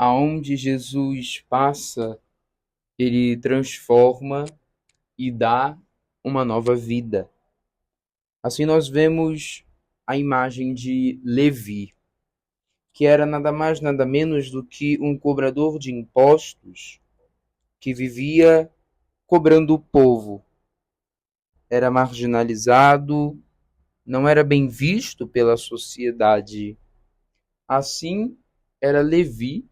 Aonde Jesus passa, ele transforma e dá uma nova vida. Assim nós vemos a imagem de Levi, que era nada mais nada menos do que um cobrador de impostos que vivia cobrando o povo. Era marginalizado, não era bem visto pela sociedade. Assim era Levi,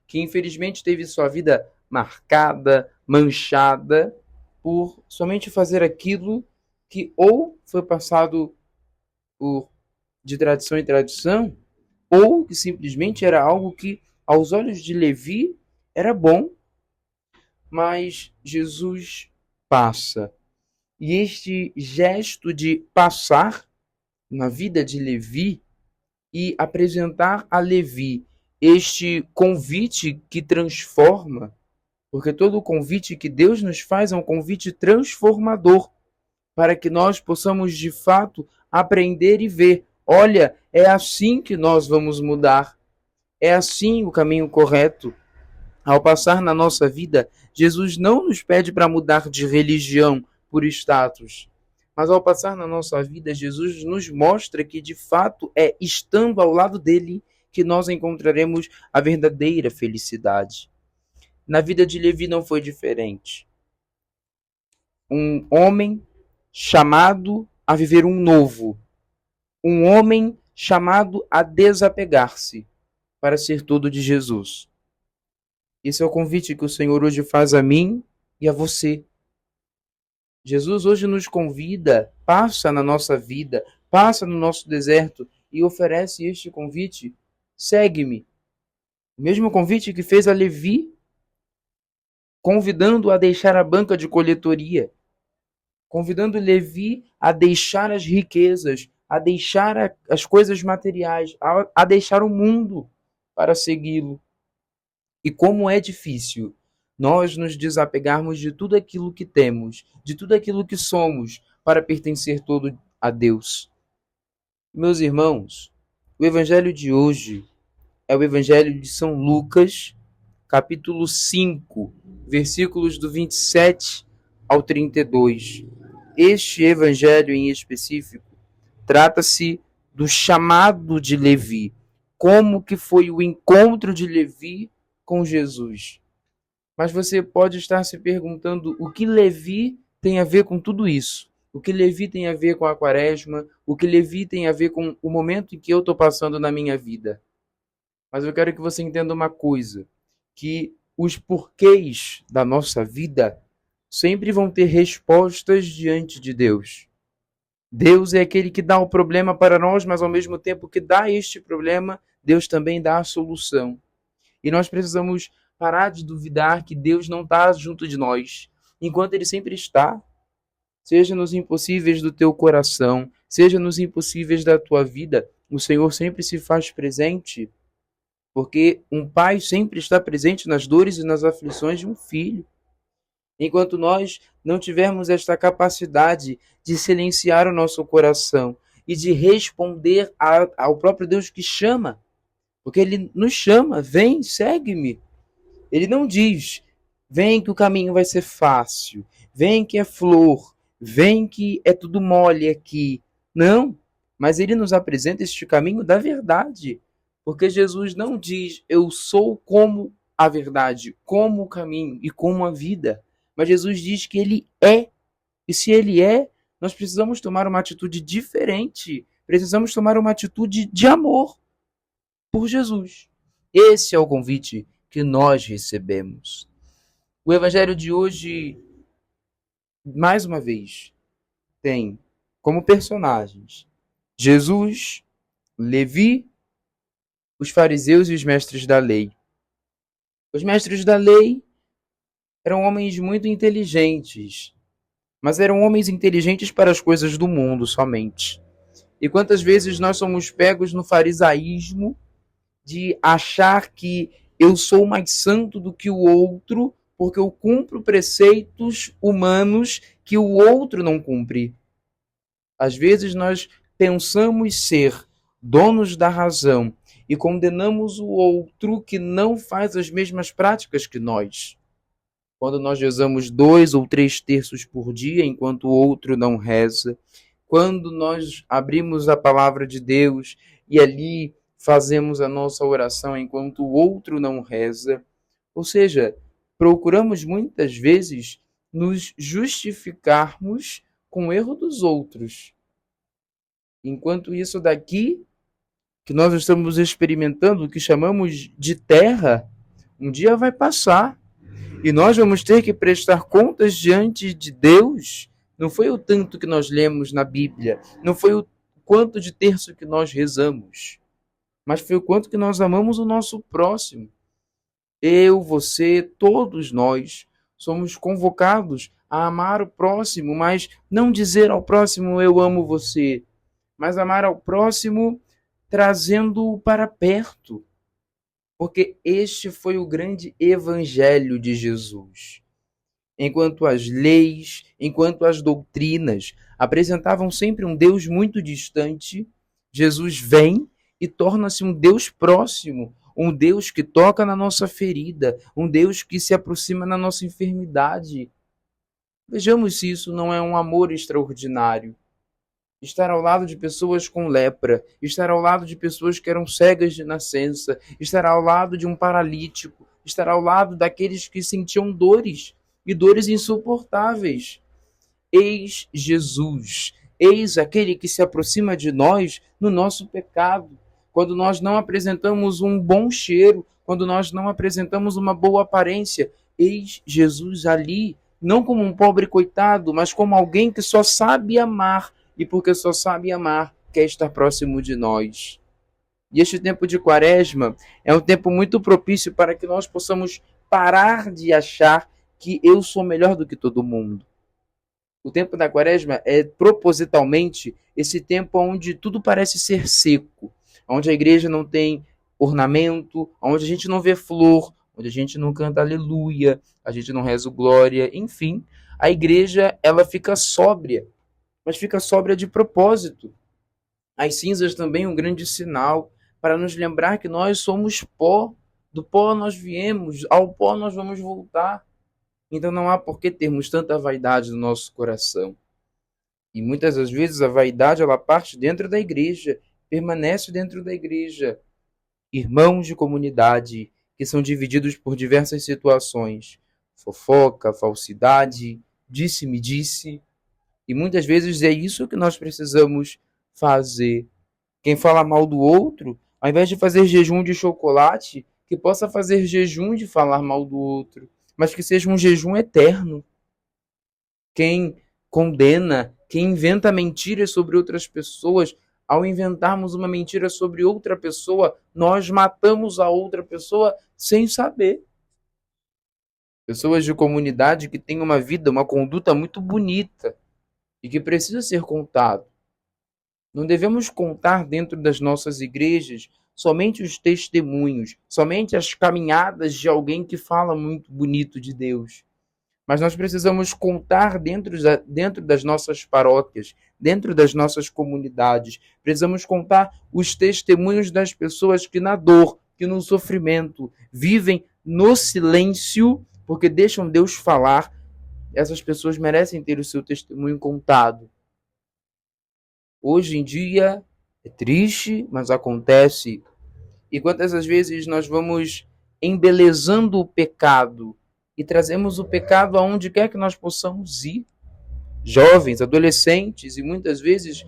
que infelizmente teve sua vida marcada, manchada, por somente fazer aquilo que ou foi passado por, de tradição em tradição, ou que simplesmente era algo que, aos olhos de Levi, era bom, mas Jesus passa. E este gesto de passar na vida de Levi e apresentar a Levi este convite que transforma, porque todo o convite que Deus nos faz é um convite transformador, para que nós possamos de fato aprender e ver. Olha, é assim que nós vamos mudar. É assim o caminho correto. Ao passar na nossa vida, Jesus não nos pede para mudar de religião por status. Mas ao passar na nossa vida, Jesus nos mostra que de fato é estando ao lado dele que nós encontraremos a verdadeira felicidade. Na vida de Levi não foi diferente. Um homem chamado a viver um novo. Um homem chamado a desapegar-se para ser todo de Jesus. Esse é o convite que o Senhor hoje faz a mim e a você. Jesus hoje nos convida, passa na nossa vida, passa no nosso deserto e oferece este convite: segue-me. O mesmo convite que fez a Levi, convidando a deixar a banca de coletoria, convidando Levi a deixar as riquezas, a deixar as coisas materiais, a deixar o mundo para segui-lo. E como é difícil nós nos desapegarmos de tudo aquilo que temos, de tudo aquilo que somos, para pertencer todo a Deus. Meus irmãos, o evangelho de hoje é o evangelho de São Lucas, capítulo 5, versículos do 27 ao 32. Este evangelho em específico trata-se do chamado de Levi, como que foi o encontro de Levi com Jesus. Mas você pode estar se perguntando o que Levi tem a ver com tudo isso. O que Levi tem a ver com a quaresma, o que Levi tem a ver com o momento em que eu estou passando na minha vida. Mas eu quero que você entenda uma coisa, que os porquês da nossa vida sempre vão ter respostas diante de Deus. Deus é aquele que dá o problema para nós, mas ao mesmo tempo que dá este problema, Deus também dá a solução. E nós precisamos parar de duvidar que Deus não está junto de nós, enquanto Ele sempre está. Seja nos impossíveis do teu coração, seja nos impossíveis da tua vida, o Senhor sempre se faz presente, porque um pai sempre está presente nas dores e nas aflições de um filho. Enquanto nós não tivermos esta capacidade de silenciar o nosso coração e de responder ao próprio Deus que chama, porque Ele nos chama, vem, segue-me. Ele não diz, vem que o caminho vai ser fácil, vem que é flor, vem que é tudo mole aqui. Não, mas ele nos apresenta este caminho da verdade, porque Jesus não diz, eu sou como a verdade, como o caminho e como a vida, mas Jesus diz que ele é, e se ele é, nós precisamos tomar uma atitude diferente, precisamos tomar uma atitude de amor por Jesus. Esse é o convite que nós recebemos. O evangelho de hoje, mais uma vez, tem como personagens Jesus, Levi, os fariseus e os mestres da lei. Os mestres da lei eram homens muito inteligentes, mas eram homens inteligentes para as coisas do mundo somente. E quantas vezes nós somos pegos no farisaísmo de achar que eu sou mais santo do que o outro porque eu cumpro preceitos humanos que o outro não cumpre. Às vezes nós pensamos ser donos da razão e condenamos o outro que não faz as mesmas práticas que nós. Quando nós rezamos 2 ou 3 terços por dia, enquanto o outro não reza, quando nós abrimos a palavra de Deus e ali fazemos a nossa oração enquanto o outro não reza, ou seja, procuramos muitas vezes nos justificarmos com o erro dos outros. Enquanto isso daqui, que nós estamos experimentando, o que chamamos de terra, um dia vai passar. E nós vamos ter que prestar contas diante de Deus. Não foi o tanto que nós lemos na Bíblia, não foi o quanto de terço que nós rezamos, mas foi o quanto que nós amamos o nosso próximo. Eu, você, todos nós somos convocados a amar o próximo, mas não dizer ao próximo eu amo você, mas amar ao próximo trazendo-o para perto. Porque este foi o grande evangelho de Jesus. Enquanto as leis, enquanto as doutrinas apresentavam sempre um Deus muito distante, Jesus vem e torna-se um Deus próximo, um Deus que toca na nossa ferida, um Deus que se aproxima na nossa enfermidade. Vejamos se isso não é um amor extraordinário. Estar ao lado de pessoas com lepra, estar ao lado de pessoas que eram cegas de nascença, estar ao lado de um paralítico, estar ao lado daqueles que sentiam dores e dores insuportáveis. Eis Jesus, eis aquele que se aproxima de nós no nosso pecado, quando nós não apresentamos um bom cheiro, quando nós não apresentamos uma boa aparência. Eis Jesus ali, não como um pobre coitado, mas como alguém que só sabe amar, e porque só sabe amar, quer estar próximo de nós. E este tempo de Quaresma é um tempo muito propício para que nós possamos parar de achar que eu sou melhor do que todo mundo. O tempo da Quaresma é propositalmente esse tempo onde tudo parece ser seco, onde a igreja não tem ornamento, onde a gente não vê flor, onde a gente não canta aleluia, a gente não reza o glória, enfim, a igreja ela fica sóbria, mas fica sóbria de propósito. As cinzas também um grande sinal para nos lembrar que nós somos pó, do pó nós viemos, ao pó nós vamos voltar. Então não há por que termos tanta vaidade no nosso coração. E muitas das vezes a vaidade ela parte dentro da igreja, permanece dentro da igreja. Irmãos de comunidade que são divididos por diversas situações, fofoca, falsidade, disse-me disse, e muitas vezes é isso que nós precisamos fazer. Quem fala mal do outro, ao invés de fazer jejum de chocolate, que possa fazer jejum de falar mal do outro, mas que seja um jejum eterno. Quem condena, quem inventa mentiras sobre outras pessoas, ao inventarmos uma mentira sobre outra pessoa, nós matamos a outra pessoa sem saber. Pessoas de comunidade que têm uma vida, uma conduta muito bonita, e que precisa ser contado. Não devemos contar dentro das nossas igrejas somente os testemunhos, somente as caminhadas de alguém que fala muito bonito de Deus. Mas nós precisamos contar dentro das nossas paróquias, dentro das nossas comunidades. Precisamos contar os testemunhos das pessoas que na dor, que no sofrimento, vivem no silêncio, porque deixam Deus falar. Essas pessoas merecem ter o seu testemunho contado. Hoje em dia é triste, mas acontece. E quantas vezes nós vamos embelezando o pecado e trazemos o pecado aonde quer que nós possamos ir? Jovens, adolescentes e muitas vezes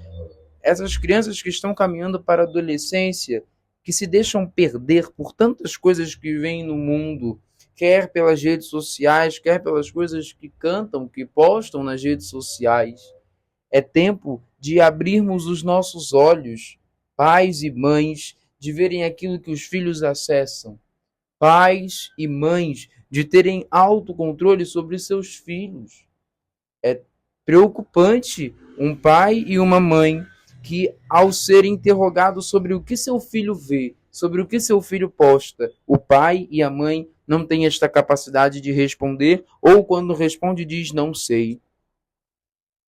essas crianças que estão caminhando para a adolescência, que se deixam perder por tantas coisas que vêm no mundo, quer pelas redes sociais, quer pelas coisas que cantam, que postam nas redes sociais. É tempo de abrirmos os nossos olhos, pais e mães, de verem aquilo que os filhos acessam. Pais e mães, de terem autocontrole sobre seus filhos. É preocupante um pai e uma mãe que, ao serem interrogados sobre o que seu filho vê, sobre o que seu filho posta, o pai e a mãe não têm esta capacidade de responder, ou quando responde diz não sei.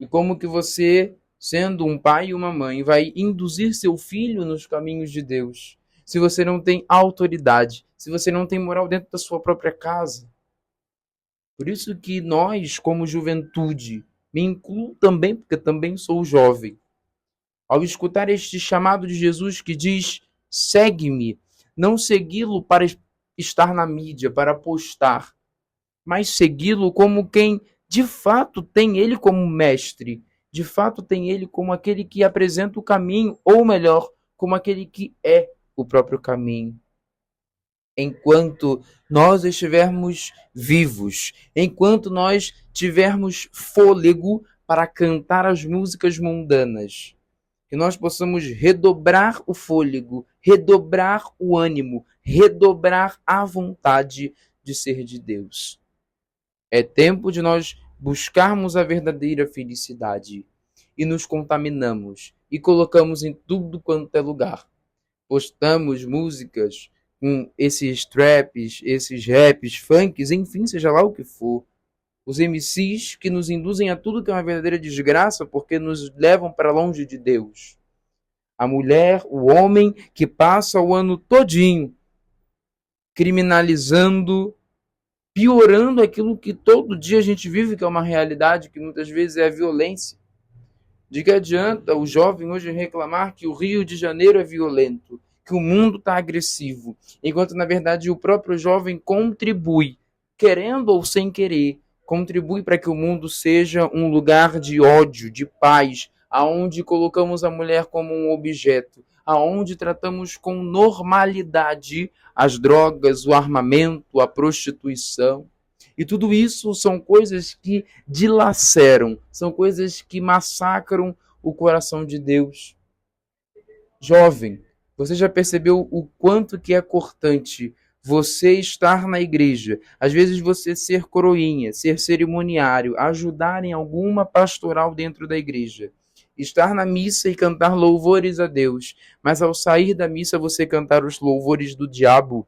E como que você, sendo um pai e uma mãe, vai induzir seu filho nos caminhos de Deus? se você não tem autoridade, se você não tem moral dentro da sua própria casa? Por isso que nós, como juventude, me incluo também, porque também sou jovem, ao escutar este chamado de Jesus que diz: segue-me, não segui-lo para estar na mídia, para postar, mas segui-lo como quem de fato tem ele como mestre, de fato tem ele como aquele que apresenta o caminho, ou melhor, como aquele que é o próprio caminho. Enquanto nós estivermos vivos, enquanto nós tivermos fôlego para cantar as músicas mundanas, que nós possamos redobrar o fôlego, redobrar o ânimo, redobrar a vontade de ser de Deus. É tempo de nós buscarmos a verdadeira felicidade e nos contaminamos e colocamos em tudo quanto é lugar. Postamos músicas com esses traps, esses raps, funks, enfim, seja lá o que for. Os MCs que nos induzem a tudo que é uma verdadeira desgraça porque nos levam para longe de Deus. A mulher, o homem que passa o ano todinho criminalizando, piorando aquilo que todo dia a gente vive, que é uma realidade, que muitas vezes é a violência. De que adianta o jovem hoje reclamar que o Rio de Janeiro é violento, que o mundo está agressivo, enquanto na verdade o próprio jovem contribui, querendo ou sem querer, contribui para que o mundo seja um lugar de ódio, de paz, aonde colocamos a mulher como um objeto, aonde tratamos com normalidade as drogas, o armamento, a prostituição. E tudo isso são coisas que dilaceram, são coisas que massacram o coração de Deus. Jovem, você já percebeu o quanto que é cortante você estar na igreja, às vezes você ser coroinha, ser cerimoniário, ajudar em alguma pastoral dentro da igreja, estar na missa e cantar louvores a Deus, mas ao sair da missa você cantar os louvores do diabo.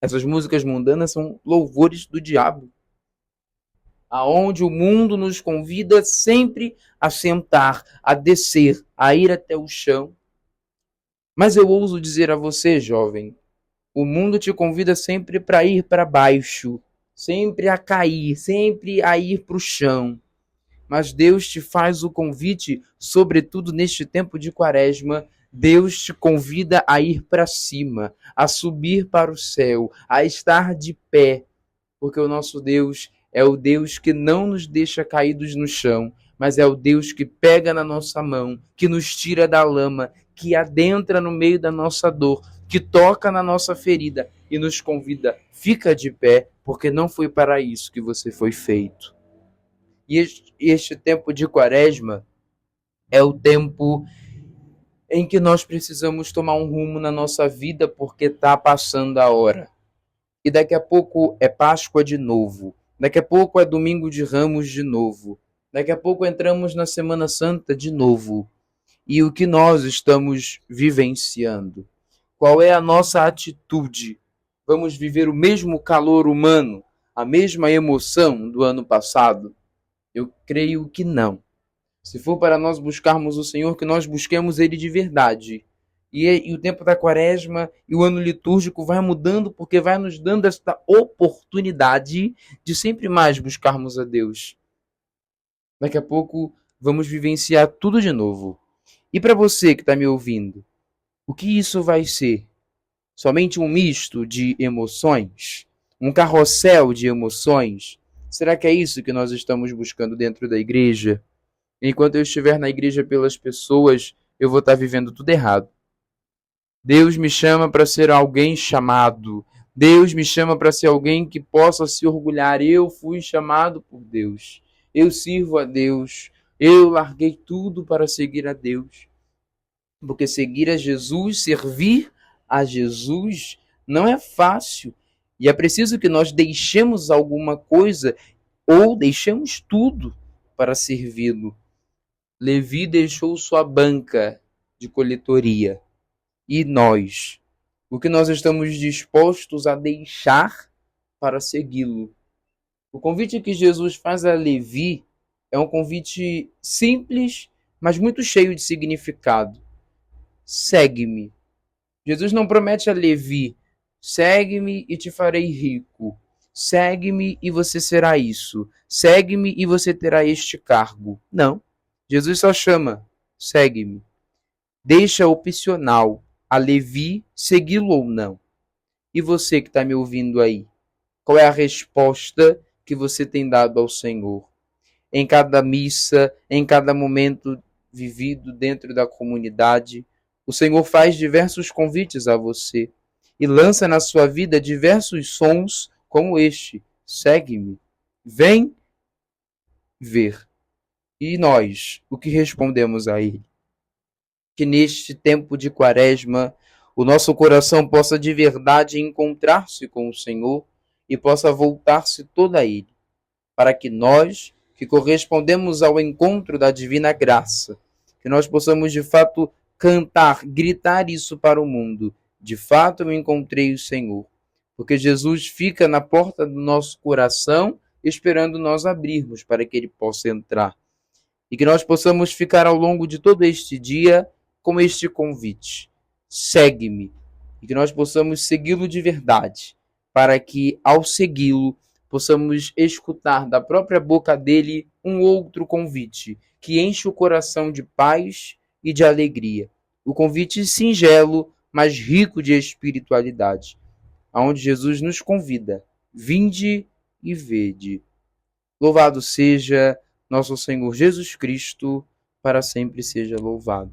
Essas músicas mundanas são louvores do diabo, aonde o mundo nos convida sempre a sentar, a descer, a ir até o chão. Mas eu ouso dizer a você, jovem, o mundo te convida sempre para ir para baixo, sempre a cair, sempre a ir para o chão. Mas Deus te faz o convite, sobretudo neste tempo de quaresma, Deus te convida a ir para cima, a subir para o céu, a estar de pé, porque o nosso Deus é o Deus que não nos deixa caídos no chão, mas é o Deus que pega na nossa mão, que nos tira da lama, que adentra no meio da nossa dor, que toca na nossa ferida e nos convida, fica de pé, porque não foi para isso que você foi feito. E este tempo de quaresma é o tempo em que nós precisamos tomar um rumo na nossa vida, porque está passando a hora. E daqui a pouco é Páscoa de novo. Daqui a pouco é Domingo de Ramos de novo. Daqui a pouco entramos na Semana Santa de novo. E o que nós estamos vivenciando? Qual é a nossa atitude? Vamos viver o mesmo calor humano, a mesma emoção do ano passado? Eu creio que não. Se for para nós buscarmos o Senhor, que nós busquemos Ele de verdade. E o tempo da quaresma e o ano litúrgico vai mudando, porque vai nos dando esta oportunidade de sempre mais buscarmos a Deus. Daqui a pouco vamos vivenciar tudo de novo. E para você que está me ouvindo, o que isso vai ser? Somente um misto de emoções? Um carrossel de emoções? Será que é isso que nós estamos buscando dentro da igreja? Enquanto eu estiver na igreja pelas pessoas, eu vou estar vivendo tudo errado. Deus me chama para ser alguém chamado. Deus me chama para ser alguém que possa se orgulhar. Eu fui chamado por Deus. Eu sirvo a Deus. Eu larguei tudo para seguir a Deus. Porque seguir a Jesus, servir a Jesus, não é fácil. E é preciso que nós deixemos alguma coisa ou deixemos tudo para servi-lo. Levi deixou sua banca de coletoria. E nós? O que nós estamos dispostos a deixar para segui-lo? O convite que Jesus faz a Levi é um convite simples, mas muito cheio de significado. Segue-me. Jesus não promete a Levi: segue-me e te farei rico. Segue-me e você será isso. Segue-me e você terá este cargo. Não. Jesus só chama: segue-me. Deixa opcional a Levi segui-lo ou não. E você que está me ouvindo aí? Qual é a resposta que você tem dado ao Senhor? Em cada missa, em cada momento vivido dentro da comunidade, o Senhor faz diversos convites a você e lança na sua vida diversos sons como este: segue-me, vem ver. E nós, o que respondemos a Ele? Que neste tempo de Quaresma, o nosso coração possa de verdade encontrar-se com o Senhor e possa voltar-se todo a Ele, para que nós, que correspondemos ao encontro da divina graça, que nós possamos de fato cantar, gritar isso para o mundo: de fato eu encontrei o Senhor. Porque Jesus fica na porta do nosso coração esperando nós abrirmos para que Ele possa entrar. E que nós possamos ficar ao longo de todo este dia com este convite: segue-me. E que nós possamos segui-lo de verdade, para que ao segui-lo possamos escutar da própria boca dele um outro convite que enche o coração de paz e de alegria. O convite singelo, mas rico de espiritualidade, aonde Jesus nos convida: vinde e vede. Louvado seja nosso Senhor Jesus Cristo, para sempre seja louvado.